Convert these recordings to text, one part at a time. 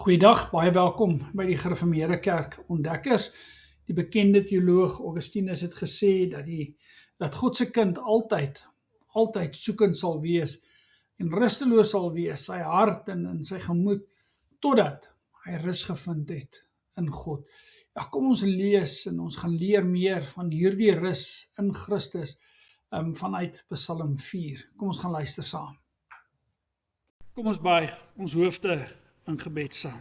Goeiedag, baie welkom by die Gereformeerde Kerk Ontdekkers. Die bekende teoloog Augustinus het gesê dat God se kind altyd soekend sal wees en rusteloos sal wees, sy hart en in sy gemoed, totdat hy rus gevind het in God. Ja, kom ons lees en ons gaan leer meer van hierdie rus in Christus vanuit Psalm 4. Kom ons gaan luister saam. Kom ons buig ons hoofde in gebed saam.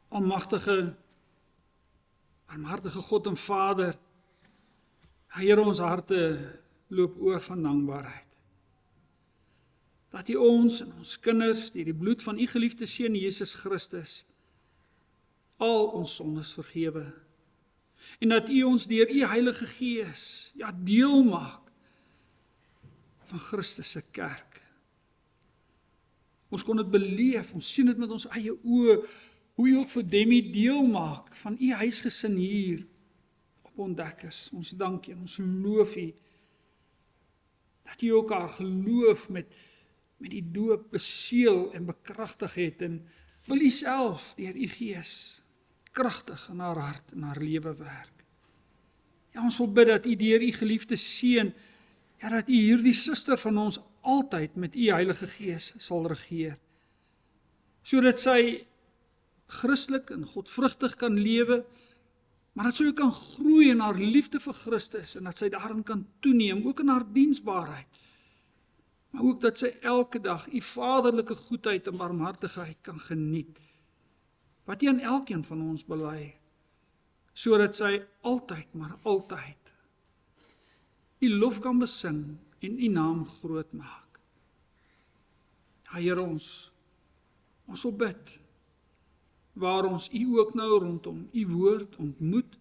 Almagtige, barmhartige God en Vader, Here, ons harte loop oor van dankbaarheid. Dat U ons en ons kinders deur die bloed van U geliefde Seun Jesus Christus al ons sondes vergewe. En dat U ons deur U Heilige Gees deel maak van Christus se kerk. Ons kon dit beleef, ons sien dit met ons eie oë, hoe U ook vir Demi deel maak van U huisgesin hier op Ontdekkers. Ons dank U en ons loof U, dat U ook haar geloof met die doop beseël en bekragtig het, en wil U self deur U Gees kragtig in haar hart en haar lewe werk. Ja, ons wil bid dat U deur U geliefde Seun, dat U hierdie suster van ons altyd met U Heilige Gees sal regeer, sodat sy Christelik en godvrugtig kan lewe, maar dat sy ook kan groei in haar liefde vir Christus, en dat sy daarin kan toeneem, ook in haar diensbaarheid, maar ook dat sy elke dag U vaderlike goedheid en barmhartigheid kan geniet, wat U aan elkeen van ons bely, sodat sy altyd, maar altyd U lof kan besing en U naam groot maak. Here, ons wil bid, waar ons U ook nou rondom U woord ontmoet,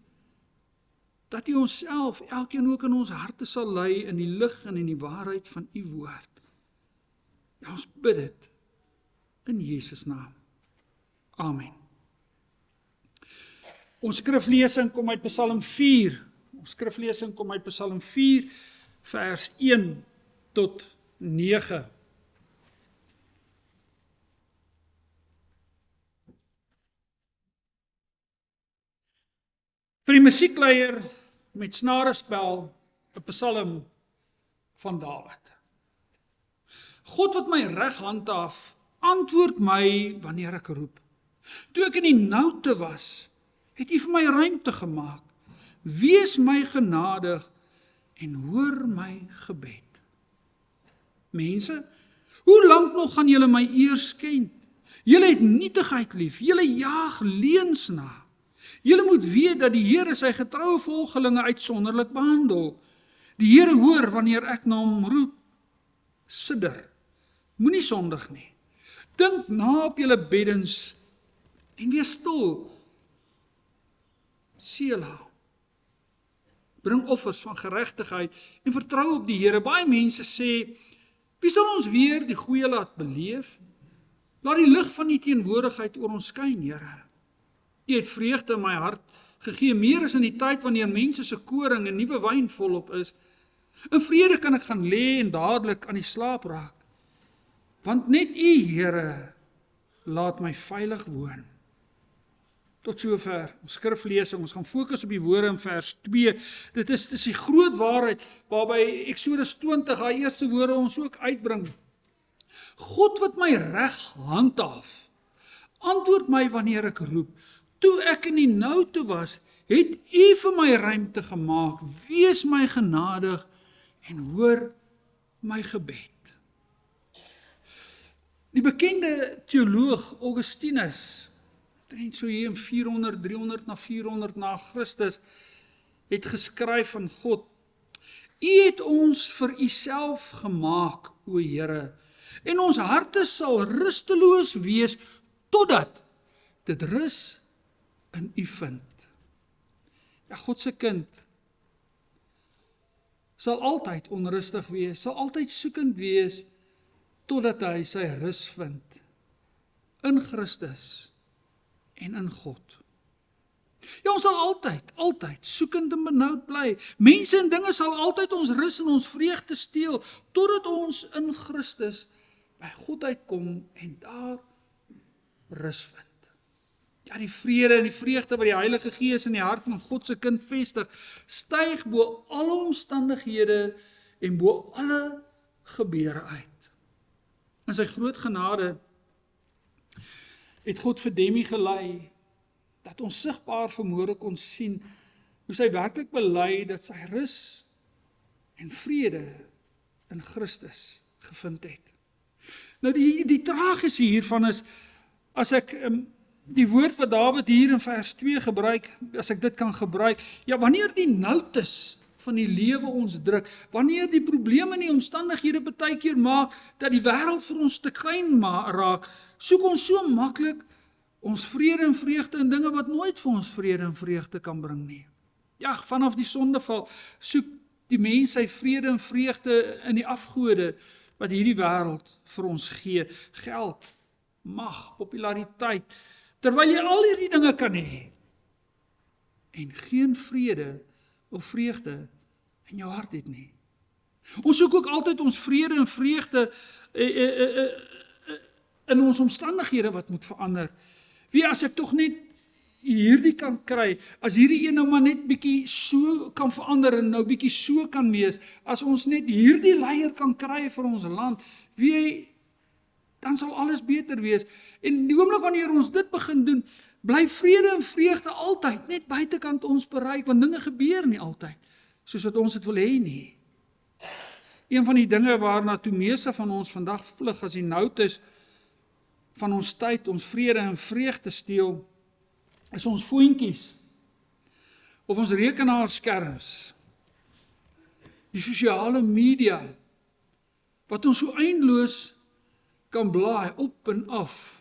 dat U onsself elkeen ook in ons harte sal lei in die lig en in die waarheid van U woord. Ja, ons bid dit in Jesus naam. Amen. Ons skriflesing kom uit Psalm 4. Ons skriflesing kom uit Psalm 4, vers 1 tot 9. Vir die musiekleier met snarespel, 'n psalm van Dawid. God wat my reg handhaaf, antwoord my wanneer ek roep. Toe ek in die noute was, het U vir my ruimte gemaak. Wees my genadig en hoor my gebed. Mense, hoe lank nog gaan julle my eer skend? Julle het nietigheid lief, julle jaag leuns na. Julle moet weet dat die Here sy getroue volgelinge uitsonderlik behandel. Die Here hoor wanneer ek na hom roep. Sidder, moenie sondig nie. Dink na op julle beddens en wees stil. Selah. Bring offers van geregtigheid en vertrou op die Here. Baie mense sê, wie sal ons weer die goeie laat beleef? Laat die lig van U teenwoordigheid oor ons skyn, Here. U het vreugde in my hart gegee, meer as in die tyd wanneer mense se koring en nuwe wyn volop is. In vrede kan ek gaan lê en dadelik aan die slaap raak. Want net U, Here, laat my veilig woon. Tot sover, ons skriflesing, ons gaan fokus op die woorde in vers 2. Dit is die groot waarheid, waarby Eksodus 20, haar eerste woorde ons ook uitbring. God wat my reg handhaaf, antwoord my wanneer ek roep. Toe ek in die noute was, het U vir my ruimte gemaak. Wees my genadig en hoor my gebed. Die bekende teoloog Augustinus, so hier in 400, 300 na 400 na Christus, het geskryf van God. U het ons vir U self gemaak, o Here, en ons harte sal rusteloos wees, totdat dit rus in U vind. Ja, God se kind sal altyd onrustig wees, sal altyd soekend wees, totdat hy sy rus vind in Christus en in God. Ja, ons sal altyd soekend en benoud bly. Mense en dinge sal altyd ons rus en ons vreugde steel, totdat ons in Christus by God uitkom en daar rus vind. Ja, die vrede en die vreugde wat die Heilige Gees in die hart van God se kind vestig, styg bo alle omstandighede en bo alle gebeure uit. In sy groot genade het God vir Demi gelei, dat ons sigbaar vanmôre kon sien, hoe sy werklik bely dat sy rus en vrede in Christus gevind het. Nou die tragiese hiervan is, as ek die woord wat Dawid hier in vers 2 gebruik, as ek dit kan gebruik, ja, wanneer die noutes van die lewe ons druk, wanneer die probleme en die omstandighede baie keer maak, dat die wêreld vir ons te klein raak, soek ons so maklik ons vrede en vreugde in dinge wat nooit vir ons vrede en vreugde kan bring nie. Ja, vanaf die sondeval soek die mens sy vrede en vreugde in die afgode wat hierdie wêreld vir ons gee. Geld, mag, populariteit, terwyl jy al hierdie dinge kan hê en geen vrede of vreugde in jou hart het nie. Ons soek ook altyd ons vrede en vreugde in ons omstandighede wat moet verander. Wie, as ek tog net hierdie kan kry, as hierdie een nou maar net bietjie so kan verander en nou bietjie so kan wees, as ons net hierdie leier kan kry vir ons land, wie, dan sal alles beter wees. En die oomblik wanneer ons dit begin doen, bly vrede en vreugde altyd net buitekant ons bereik, want dinge gebeur nie altyd soos wat ons dit wil hê nie. Een van die dinge waarna toe meeste van ons vandag vlug as die noutes van ons tyd, ons vrede en vreugde steel, is ons foontjies of ons rekenaarskerms, die sosiale media, wat ons so eindeloos kan blaai op en af.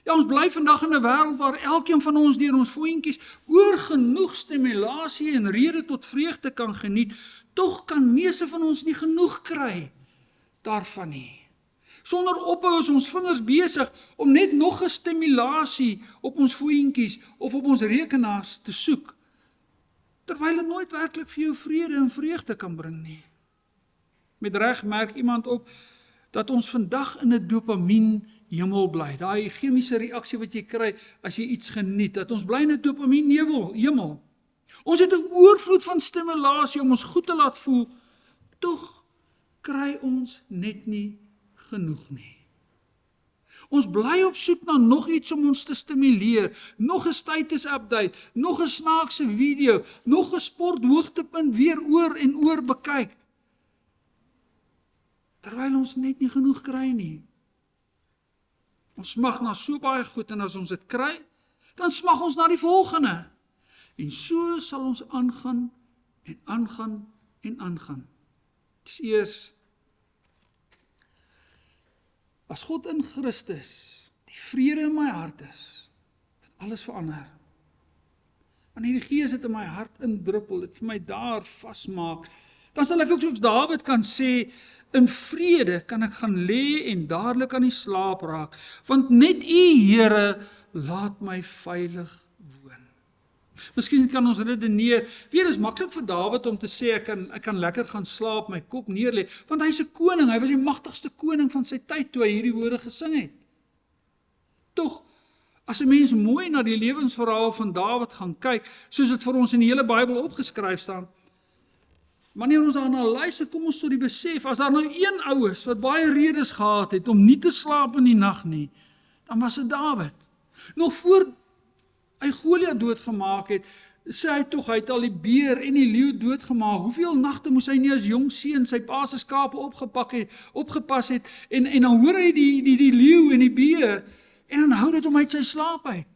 Ja, ons bly vandag in 'n wêreld waar elkeen van ons deur ons foontjies oor genoeg stimulasie en rede tot vreugde kan geniet, tog kan meeste van ons nie genoeg kry daarvan nie. Sonder ophou is ons vingers besig om net nog 'n stimulasie op ons foontjies of op ons rekenaars te soek, terwyl dit nooit werklik vir jou vrede en vreugde kan bring nie. Met reg merk iemand op dat ons vandag in 'n dopamien hemel bly. Daai chemiese reaksie wat jy kry as jy iets geniet, dat ons bly in 'n dopamien hemel. Ons het 'n oorvloed van stimulasie om ons goed te laat voel, tog kry ons net nie genoeg nie. Ons bly op soek na nog iets om ons te stimuleer, nog 'n status update, nog 'n snaakse video, nog 'n sporthoogtepunt weer oor en oor bekyk, terwyl ons net nie genoeg kry nie. Ons smag na so baie goed en as ons dit kry, dan smag ons na die volgende. En so sal ons aangaan en aangaan en aangaan. Dis eers as God in Christus die vrede in my hart is, wat alles verander. Wanneer die Gees dit in my hart indruppel, dit vir my daar vasmaak, dan sal ek ook soos Dawid kan sê, in vrede kan ek gaan lê en dadelik aan die slaap raak, want net U, Here, laat my veilig woon. Miskien kan ons redeneer, weer is maklik vir Dawid om te sê, ek kan lekker gaan slaap, my kop neerlê, want hy's 'n koning, hy was die magtigste koning van sy tyd toe hy hierdie woorde gesing het. Tog, as 'n mens mooi na die lewensverhaal van Dawid gaan kyk, soos dit vir ons in die hele Bybel opgeskryf staan, wanneer ons daarna luister, kom ons tot die besef, as daar nou een ou is wat baie redes gehad het om nie te slaap in die nag nie, dan was dit Dawid. Nog voor hy Goliat doodgemaak het, sê hy tog, hy het al die beer en die leeu doodgemaak. Hoeveel nagte moes hy nie as jong seun sy pa se skape opgepas het, en dan hoor hy die leeu en die beer, en dan hou dit hom uit sy slaap uit.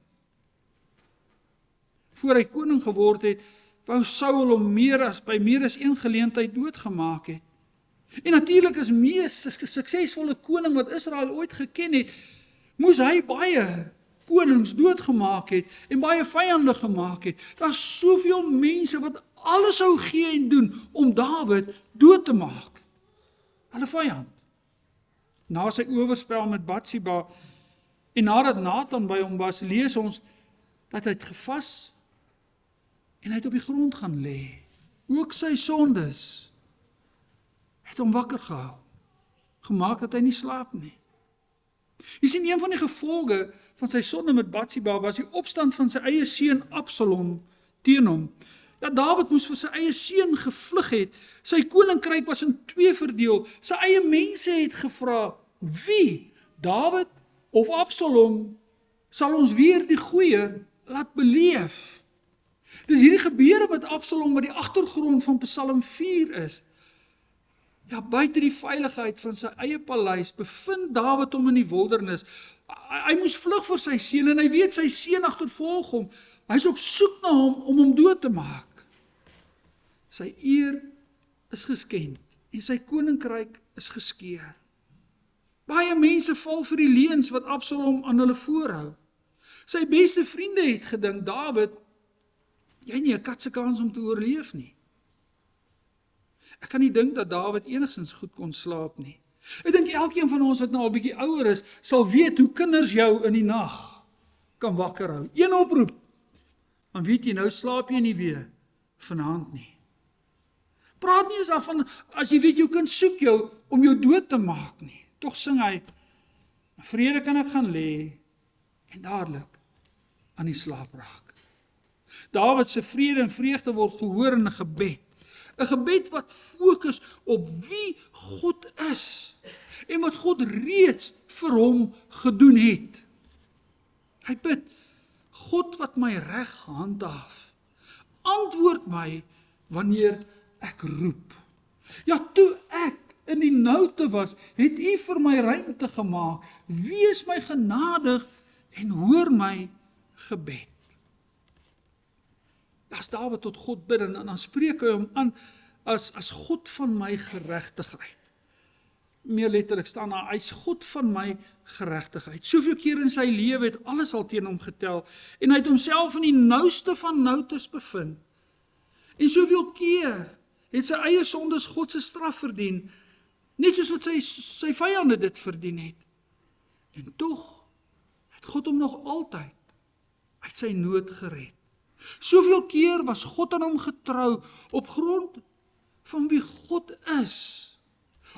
Voor hy koning geword het, wou Saul hom by meer as een geleentheid doodgemaak het. En natuurlik as mees suksesvolle koning wat Israel ooit geken het, moes hy baie konings doodgemaak het en baie vyande gemaak het. Daar's soveel mense wat alles sou gee en doen om Dawid dood te maak. Hulle vyand. Na sy oorspel met Batsheba en nadat Nathan by hom was, lees ons dat hy het gevas en hy het op die grond gaan lê. Ook sy sondes het hom wakker gehou, gemaak dat hy nie slaap nie. Jy sien, een van die gevolge van sy sonde met Batsheba was die opstand van sy eie seun Absalom teen hom. Ja, Dawid moes vir sy eie seun gevlug het. Sy koninkryk was in 2 verdeel. Sy eie mense het gevra, wie, Dawid of Absalom, sal ons weer die goeie laat beleef? Dis hierdie gebeure met Absalom wat die agtergrond van Psalm 4 is. Ja, buite die veiligheid van sy eie paleis bevind Dawid hom in die wildernis. Hy moes vlug vir sy seun en hy weet sy seun agtervolg hom. Hy's op soek na hom om hom dood te maak. Sy eer is geskend en sy koninkryk is geskeur. Baie mense val vir die leuns wat Absalom aan hulle voorhou. Sy beste vriende het gedink, Dawid, jy het nie 'n katse kans om te oorleef nie. Ek kan nie dink dat Dawid enigstens goed kon slaap nie. Ek dink elkeen van ons wat nou al bietjie ouer is, sal weet hoe kinders jou in die nag kan wakker hou. Een oproep, dan weet jy, nou slaap jy nie weer vanaand nie. Praat nie eens daarvan, as jy weet jou kind soek jou om jou dood te maak nie. Tog sing hy, vrede kan ek gaan lê en dadelik aan die slaap raak. Dawid se vrede en vreugde word gehoor in 'n gebed. 'n Gebed wat fokus op wie God is en wat God reeds vir hom gedoen het. Hy bid, God wat my reg handhaaf, antwoord my wanneer ek roep. Ja, toe ek in die noute was, het U vir my ruimte gemaak. Wees my genadig en hoor my gebed. As Dawid tot God bid, en dan spreek hy hom aan as God van my geregtigheid. Meer letterlik staan daar, hy's God van my geregtigheid. Soveel keer in sy lewe het alles al teen hom getel, en hy het homself in die nouste van noutes bevind. En soveel keer het sy eie sondes God se straf verdien, net soos wat sy vyande dit verdien het. En tog het God hom nog altyd uit sy nood gered. Soveel keer was God aan hom getrou op grond van wie God is.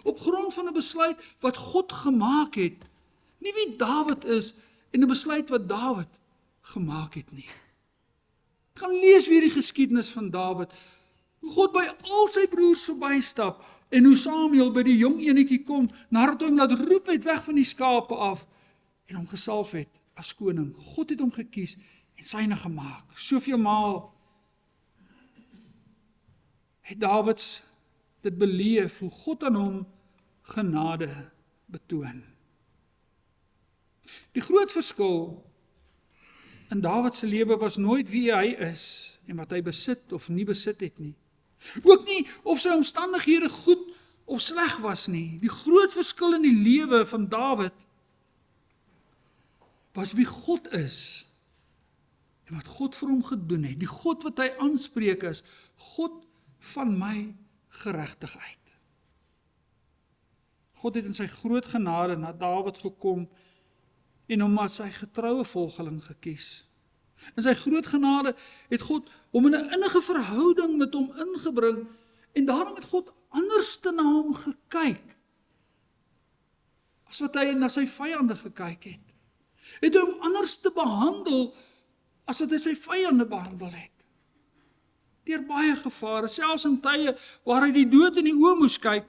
Op grond van 'n besluit wat God gemaak het. Nie wie Dawid is en 'n besluit wat Dawid gemaak het nie. Gaan lees weer die geskiedenis van Dawid. Hoe God by al sy broers verbystap en hoe Samuel by die jong enetjie kom nadat hy hom laat roep het weg van die skape af en hom gesalf het as koning. God het hom gekies en syne gemaak. Soveel maal het Dawid dit beleef hoe God aan hom genade betoon. Die groot verskil in Dawid se lewe was nooit wie hy is en wat hy besit of nie besit het nie. Ook nie of sy omstandighede goed of sleg was nie. Die groot verskil in die lewe van Dawid was wie God is en wat God vir hom gedoen het. Die God wat hy aanspreek is, God van my geregtigheid. God het in sy groot genade na Dawid gekom en hom as sy getroue volgeling gekies. In sy groot genade het God hom in 'n innige verhouding met hom ingebring en daarom het God anders na hom gekyk as wat hy na sy vyande gekyk het. Het hy hom anders te behandel as wat hy sy vyande behandel het. Deur baie gevare, selfs in tye waar hy die dood in die oë moes kyk,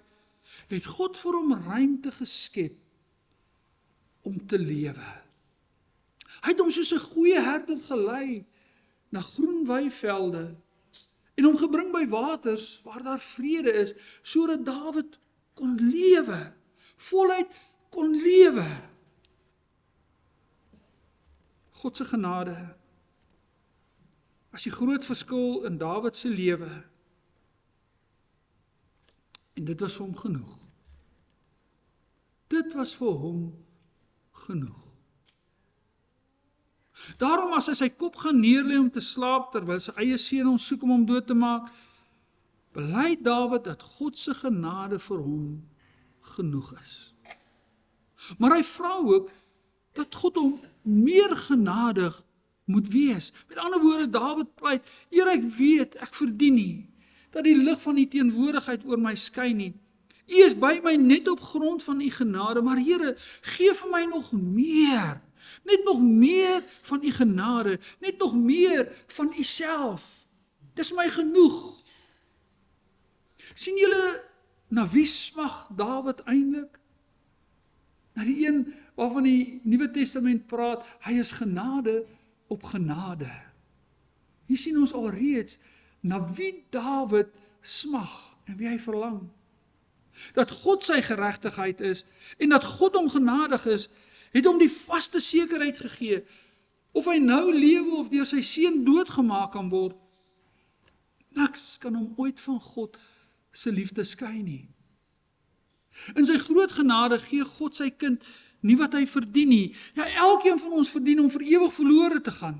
het God vir hom ruimte geskep om te lewe. Hy het hom soos 'n goeie herder gelei na groen weivelde en hom gebring by waters waar daar vrede is, sodat Dawid kon lewe, voluit kon lewe. God se genade was die groot verskil in Dawid se lewe. En dit was vir hom genoeg. Dit was vir hom genoeg. Daarom as hy sy kop gaan neerlê om te slaap, terwyl sy eie seun hom soek om hom dood te maak, bely Dawid dat God se genade vir hom genoeg is. Maar hy vra ook dat God hom meer genadig moet wees. Met ander woorde, Dawid pleit, Here, ek weet, ek verdien nie, dat die lig van die teenwoordigheid oor my skyn nie, U is by my net op grond van U genade, maar Here, gee vir my nog meer. Net nog meer van U genade, net nog meer van U self. Dis my genoeg. Sien julle, na wie smag Dawid eintlik? Na die een waarvan die Nuwe Testament praat, hy is genade op genade. Hier sien ons alreeds, na wie Dawid smag en wie hy verlang. Dat God sy geregtigheid is en dat God hom genadig is, het hom die vaste sekerheid gegee, of hy nou lewe of deur sy seun doodgemaak kan word. Niks kan hom ooit van God se liefde skei nie. In sy groot genade gee God sy kind nie wat hy verdien nie. Ja, elkeen van ons verdien om vir ewig verlore te gaan.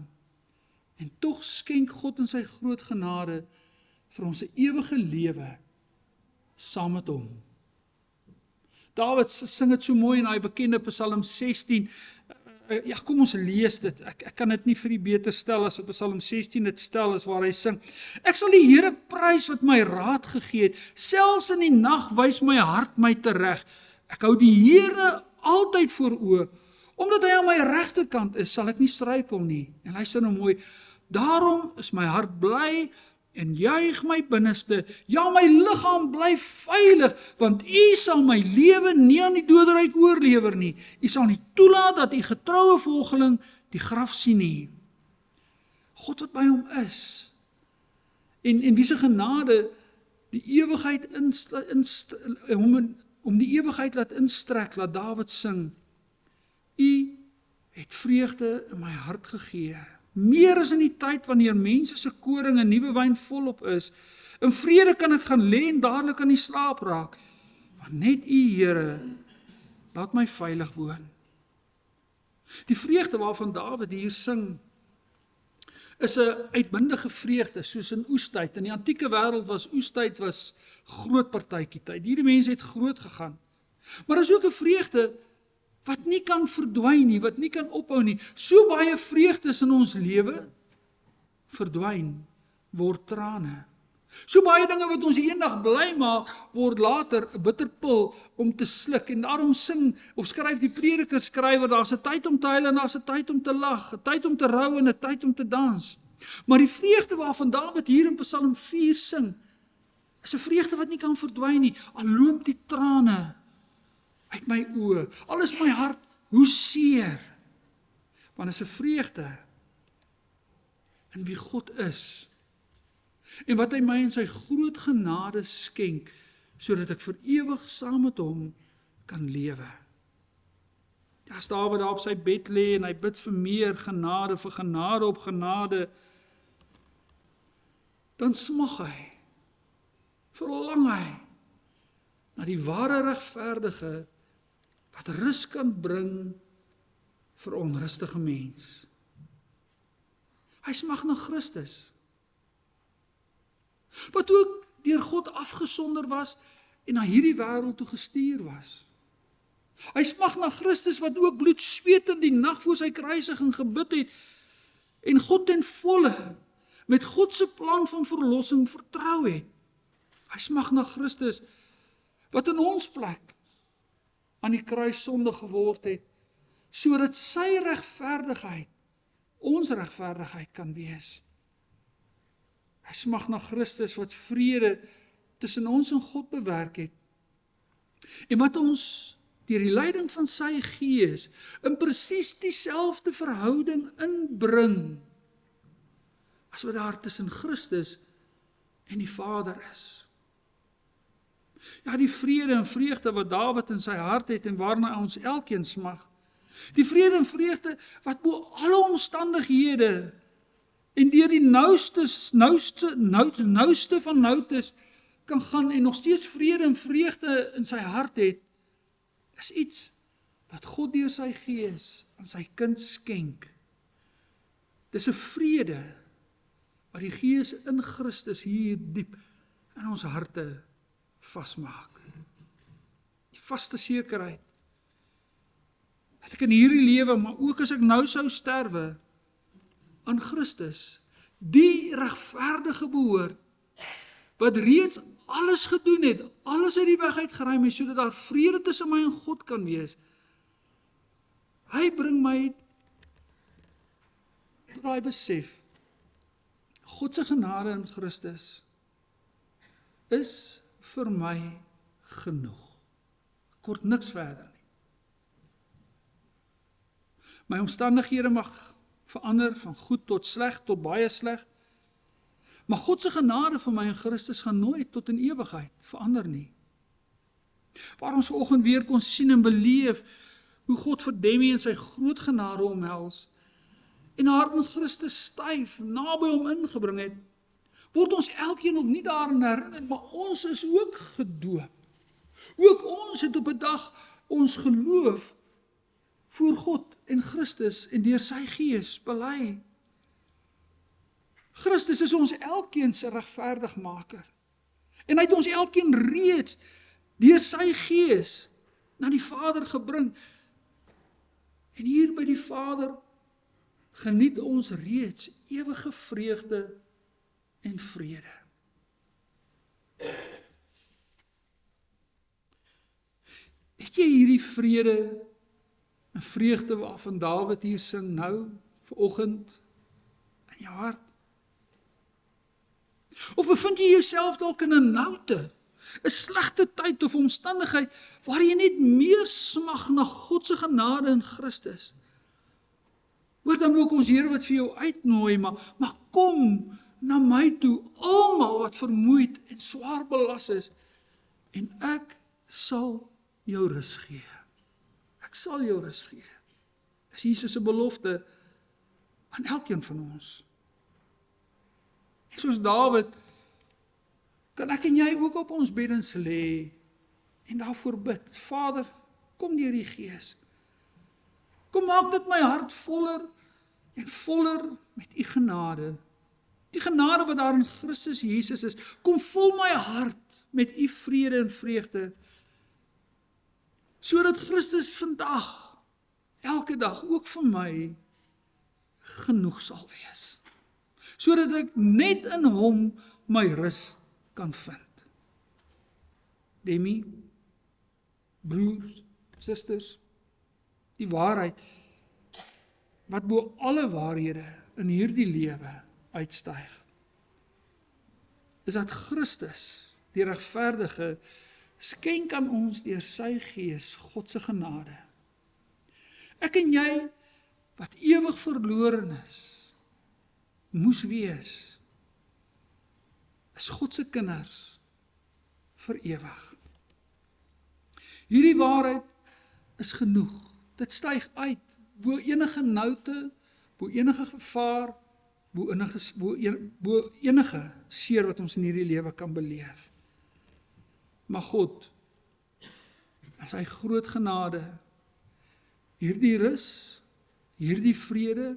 En tog skenk God in sy groot genade vir ons 'n ewige lewe saam met hom. Dawid sing dit so mooi in daai bekende Psalm 16. Ja, kom ons lees dit. Ek kan dit nie vir u beter stel as op Psalm 16 dit stel is waar hy sing. Ek sal die Here prys wat my raad gegee het. Selfs in die nag wys my hart my tereg. Ek hou die Here altyd voor oë. Omdat hy aan my regterkant is, sal ek nie struikel nie. En luister nou mooi. Daarom is my hart bly en juig my binneste. Ja, my liggaam bly veilig, want U sal my lewe nie aan die doderyk oorlewer nie. U sal nie toelaat dat U getroue volgeling die graf sien nie. God wat by hom is. En wie se genade die ewigheid om die ewigheid laat instrek, laat Dawid sing. U het vreugde in my hart gegee. Meer as in die tyd wanneer mense se koring en nuwe wyn volop is. In vrede kan ek gaan lê en dadelik aan die slaap raak. Want net U, Here, laat my veilig woon. Die vreugde waarvan Dawid hier sing, is 'n uitbundige vreugde, soos in oestyd. In die antieke wêreld was oestyd groot partytjie-tyd. Hierdie mense het groot gegaan. Maar is ook 'n vreugde wat nie kan verdwyn nie, wat nie kan ophou nie. So baie vreugdes in ons lewe verdwyn, word trane. So baie dinge wat ons eendag bly maak, word later 'n bitterpil om te sluk. En daarom sing of skryf die Prediker skrywer, daar's 'n tyd om te huil en daar's 'n tyd om te lag, 'n tyd om te rou en 'n tyd om te dans. Maar die vreugde waarvan Dawid hier in Psalm 4 sing, is 'n vreugde wat nie kan verdwyn nie. Al loop die trane uit my oë, al is my hart hoe seer, want is 'n vreugde in wie God is, en wat hy my in sy groot genade skenk, sodat ek vir ewig saam met hom kan lewe. As Dawid daar op sy bed lê en hy bid vir meer genade, vir genade op genade, dan smag hy, verlang hy, na die ware regverdige, wat rus kan bring vir onrustige mens. Hy smag na Christus, wat ook deur God afgesonder was en na hierdie wêreld toe gestuur was. Hy smag na Christus wat ook bloed sweet in die nag voor sy kruisiging gebid het en God ten volle met God se plan van verlossing vertrou het. Hy smag na Christus wat in ons plek aan die kruis sonde geword het, sodat sy regverdigheid ons regverdigheid kan wees. Hy smag na Christus wat vrede tussen ons en God bewerk het, en wat ons deur die leiding van sy Gees in presies dieselfde verhouding inbring, as wat daar tussen Christus en die Vader is. Ja, die vrede en vreugde wat Dawid in sy hart het en waarna ons elkeen smag. Die vrede en vreugde wat bo alle omstandighede en deur die nouste van noutes kan gaan en nog steeds vrede en vreugde in sy hart het, is iets wat God deur sy Gees aan sy kind skenk. Dis 'n vrede wat die Gees in Christus hier diep in ons harte vasmaak. Die vaste sekerheid dat ek in hierdie lewe, maar ook as ek nou sou sterwe, aan Christus, die regverdige behoort, wat reeds alles gedoen het, alles uit die weg uitgeruim het, sodat daar vrede tussen my en God kan wees. Hy bring my tot daai besef, God se genade in Christus is vir my genoeg. Kort niks verder nie. My omstandighede mag verander, van goed tot sleg, tot baie sleg, maar God se genade vir my in Christus gaan nooit tot in ewigheid verander nie. Waar ons vanoggend weer kon sien en beleef, hoe God vir Demi in sy groot genade omhels, en haar in Christus styf, naby hom ingebring het, word ons elkeen opnuut daaraan herinner, maar ons is ook gedoop. Ook ons het op 'n dag ons geloof voor God en Christus en deur sy Gees bely. Christus is ons elkeen se regverdigmaker. En hy het ons elkeen reeds deur sy Gees na die Vader gebring. En hier by die Vader geniet ons reeds ewige vreugde en vrede. Het jy hierdie vrede en vreugde waarvan Dawid hier sing nou, vanoggend, in jou hart? Of bevind jy jouself dalk in 'n noute, 'n slegte tyd of omstandigheid, waar jy net meer smag na God se genade in Christus? Hoor dan ook ons Here wat vir jou uitnooi, maar kom na my toe, almal wat vermoeid en swaar belas is, en ek sal jou rus gee. Ek sal jou rus gee. Dis Jesus se belofte aan elkeen van ons. En soos Dawid, kan ek en jy ook op ons beddens lê en daarvoor bid. Vader, kom deur die Gees. Kom maak dit my hart voller en voller met u genade. Die genade wat daar in Christus Jesus is. Kom vul my hart met u vrede en vreugde, sodat Christus vandag, elke dag, ook vir my, genoeg sal wees. Sodat ek net in hom my rus kan vind. Demi, broers, susters, die waarheid, wat bo alle waarhede in hierdie lewe uitstyg, is dat Christus, die regverdige, skenk aan ons deur sy Gees God se genade. Ek en jy, wat ewig verloren is, moes wees, is God se kinders vir ewig. Hierdie waarheid is genoeg. Dit styg uit bo enige noute, bo enige gevaar, bo enige seer wat ons in hierdie lewe kan beleef. Maar God, in sy groot genade, hierdie rus, hierdie vrede,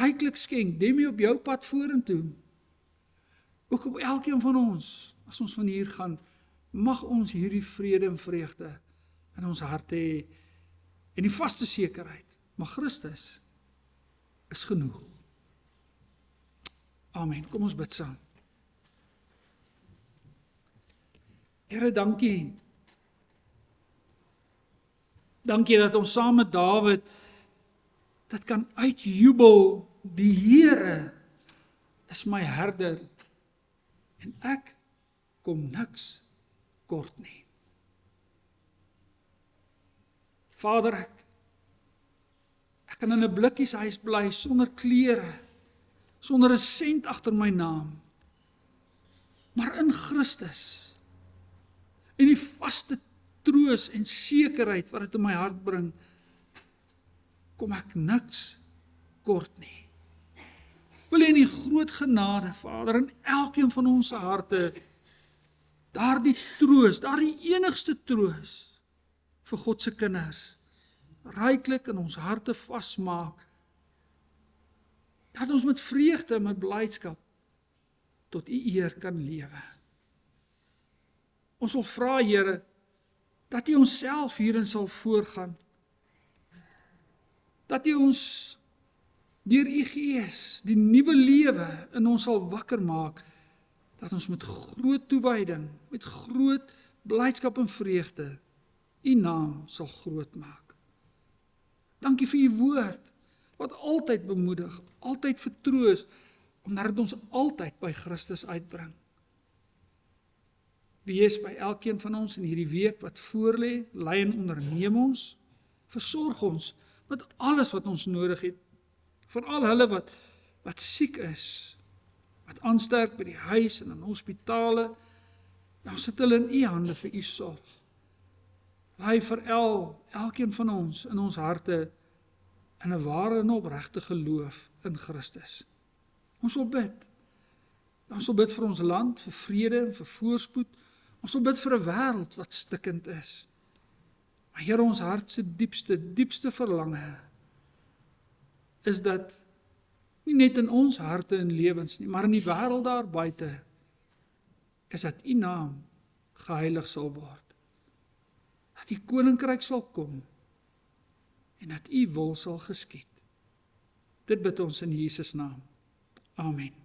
ryklik skenk, Demi op jou pad vorentoe. Ook op elkeen van ons, as ons van hier gaan, mag ons hierdie vrede en vreugde in ons harte hê, en die vaste sekerheid, maar Christus is genoeg. Amen. Kom ons bid saam. Here, dankie. Dankie dat ons saam met Dawid dit kan uitjubel. Die Here is my herder en ek kom niks kort nie. Vader, ek kan in 'n blikkieshuis bly sonder klere, sonder 'n sent agter my naam. Maar in Christus en die vaste troos en sekerheid wat dit in my hart bring, kom ek niks kort nie. Wil in die groot genade, Vader, in elkeen van ons harte, daardie troos, daardie enigste troos vir God se kinders, ryklik in ons harte vasmaak, dat ons met vreugde en met blydskap tot u eer kan lewe. Ons wil vra, Here, dat u onsself hierin sal voorgaan, dat u ons deur u Gees die nuwe lewe in ons sal wakker maak, dat ons met groot toewyding, met groot blydskap en vreugde, U naam sal groot maak. Dankie vir U woord, wat altyd bemoedig, altyd vertroos, omdat dit ons altyd by Christus uitbring. Wees by elkeen van ons in hierdie week wat voorlê, lei en onderneem ons, versorg ons met alles wat ons nodig het, veral hulle wat siek is, wat aansterk by die huis en in hospitale, ons sit hulle in U hande vir U sorg. Lei vir elkeen van ons in ons harte in 'n ware en opregte geloof in Christus. Ons wil bid. Ons wil bid vir ons land, vir vrede en vir voorspoed. Ons wil bid vir 'n wêreld wat stikkend is. Maar Here, ons hart se diepste verlange is dat nie net in ons harte en lewens nie, maar in die wêreld daar buite, is dat U naam geheilig sal word. Dat U koninkryk sal kom en dat U wil sal geskied. Dit bid ons in Jesus naam. Amen.